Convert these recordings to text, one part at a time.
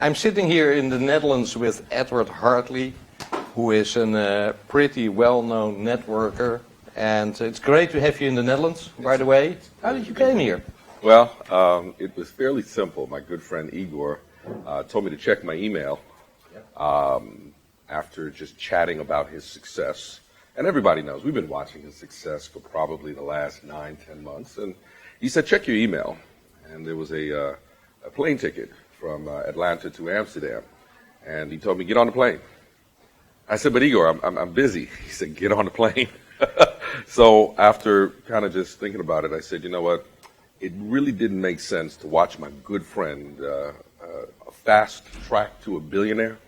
I'm sitting here in the Netherlands with Edward Hartley, who is a pretty well-known networker. And it's great to have you in the Netherlands, by the way. How did you came here? Well, it was fairly simple. My good friend Igor told me to check my email after just chatting about his success. And everybody knows, we've been watching his success for probably the last 9-10 months. And he said, check your email. And there was a plane ticket from Atlanta to Amsterdam. And he told me, get on the plane. I said, but Igor, I'm busy. He said, get on the plane. So after kind of just thinking about it, I said, you know what? It really didn't make sense to watch my good friend fast track to a billionaire.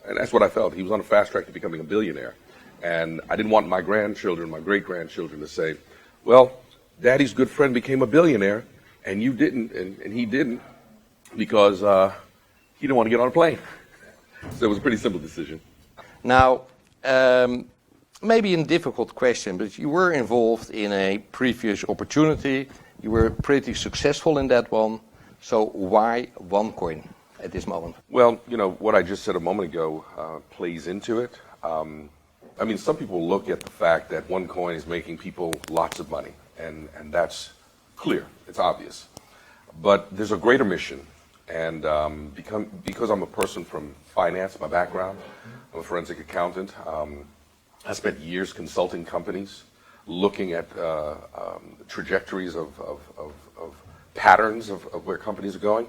And that's what I felt. He was on a fast track to becoming a billionaire. And I didn't want my grandchildren, my great-grandchildren to say, well, Daddy's good friend became a billionaire, and you didn't, and he didn't, because he didn't want to get on a plane. So it was a pretty simple decision. Now, maybe a difficult question, but you were involved in a previous opportunity. You were pretty successful in that one. So why OneCoin at this moment? Well, you know, what I just said a moment ago plays into it. I mean, some people look at the fact that OneCoin is making people lots of money, and that's clear. It's obvious. But there's a greater mission, and because I'm a person from finance, my background, I'm a forensic accountant. I spent years consulting companies, looking at trajectories of patterns of where companies are going.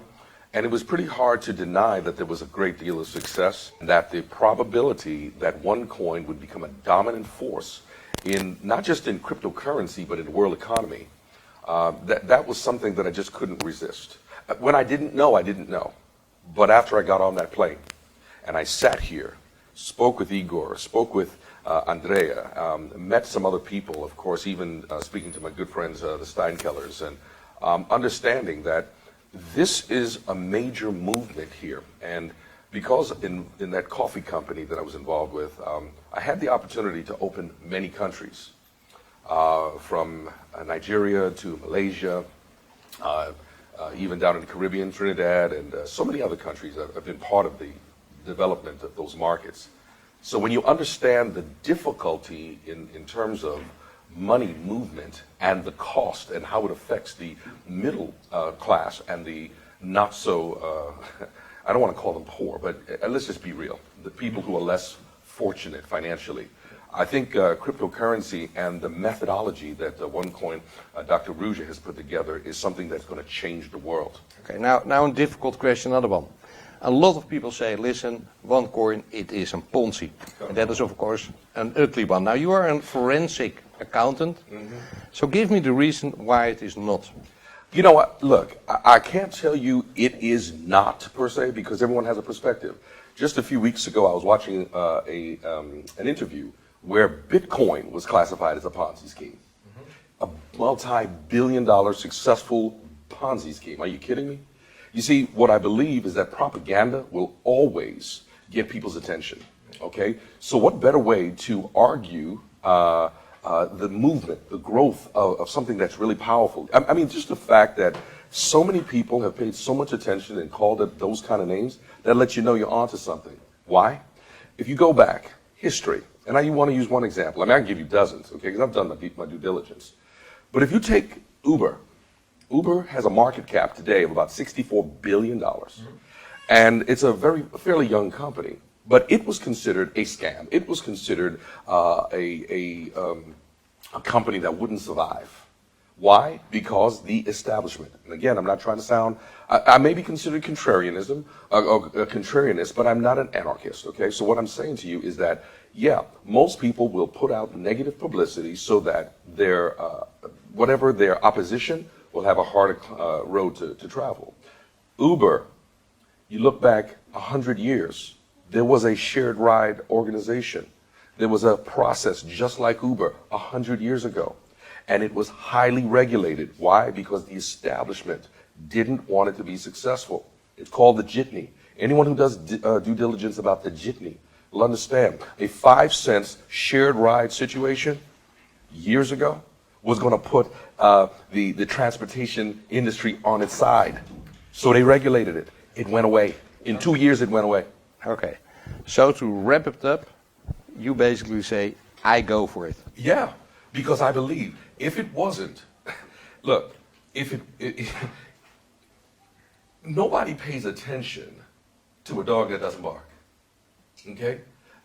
And it was pretty hard to deny that there was a great deal of success, that the probability that OneCoin would become a dominant force in not just in cryptocurrency, but in the world economy, that was something that I just couldn't resist. When I didn't know, I didn't know. But after I got on that plane and I sat here, spoke with Igor, spoke with Andrea, met some other people, of course, even speaking to my good friends, the Steinkellers, and understanding that this is a major movement here. And because in that coffee company that I was involved with, I had the opportunity to open many countries, from Nigeria to Malaysia, even down in the Caribbean, Trinidad, and so many other countries that have been part of the development of those markets. So when you understand the difficulty in terms of money movement and the cost and how it affects the middle class and the not so, I don't want to call them poor, but let's just be real, the people who are less fortunate financially. I think cryptocurrency and the methodology that OneCoin, Dr. Ruja has put together is something that's going to change the world. Okay, now a difficult question, another one. A lot of people say, listen, OneCoin, it is a Ponzi. And that is, of course, an ugly one. Now, you are a forensic accountant, so give me the reason why it is not. You know what? Look, I can't tell you it is not, per se, because everyone has a perspective. Just a few weeks ago, I was watching an interview where Bitcoin was classified as a Ponzi scheme. A multi-billion-dollar successful Ponzi scheme. Are you kidding me? You see, what I believe is that propaganda will always get people's attention, okay? So what better way to argue the movement, the growth of something that's really powerful? I mean, just the fact that so many people have paid so much attention and called it those kind of names, that lets you know you're onto something. Why? If you go back, history, and I want to use one example. I mean, I can give you dozens, okay, because I've done my due diligence. But if you take Uber has a market cap today of about $64 billion. And it's a fairly young company. But it was considered a scam. It was considered a company that wouldn't survive. Why? Because the establishment. And again, I'm not trying to sound, I may be considered contrarianism, or a contrarianist, but I'm not an anarchist, okay? So what I'm saying to you is that, yeah, most people will put out negative publicity so that their, whatever their opposition will have a harder road to travel. Uber, you look back 100 years, there was a shared ride organization. There was a process just like Uber 100 years ago. And it was highly regulated. Why? Because the establishment didn't want it to be successful. It's called the jitney. Anyone who does due diligence about the jitney will understand. A 5 cents shared ride situation years ago was going to put the transportation industry on its side. So they regulated it. It went away. In 2 years, it went away. Okay. So to wrap it up, you basically say, I go for it. Yeah, because I believe if it wasn't, look, if nobody pays attention to a dog that doesn't bark. Okay?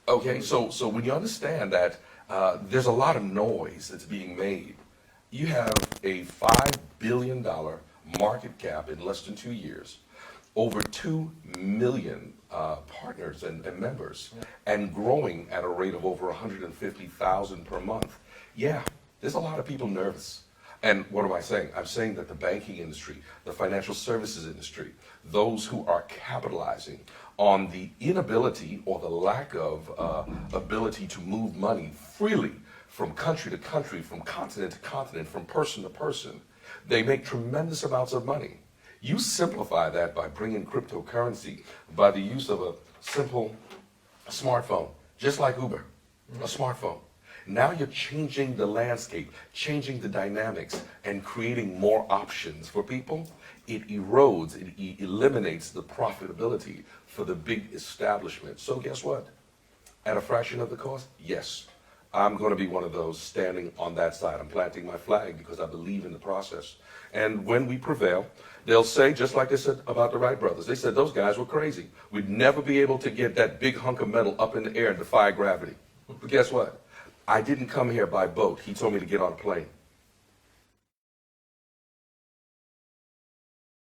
Okay, so when you understand that there's a lot of noise that's being made, you have a $5 billion market cap in less than 2 years, over 2 million partners and members, and growing at a rate of over 150,000 per month. Yeah, there's a lot of people nervous. And what am I saying? I'm saying that the banking industry, the financial services industry, those who are capitalizing on the inability or the lack of ability to move money freely from country to country, from continent to continent, from person to person, they make tremendous amounts of money. You simplify that by bringing cryptocurrency, by the use of a simple smartphone, just like Uber, a smartphone. Now you're changing the landscape, changing the dynamics, and creating more options for people. It erodes, it eliminates the profitability for the big establishment. So guess what? At a fraction of the cost, yes. I'm going to be one of those standing on that side. I'm planting my flag because I believe in the process. And when we prevail, they'll say, just like they said about the Wright brothers, they said those guys were crazy. We'd never be able to get that big hunk of metal up in the air and defy gravity. But guess what? I didn't come here by boat. He told me to get on a plane.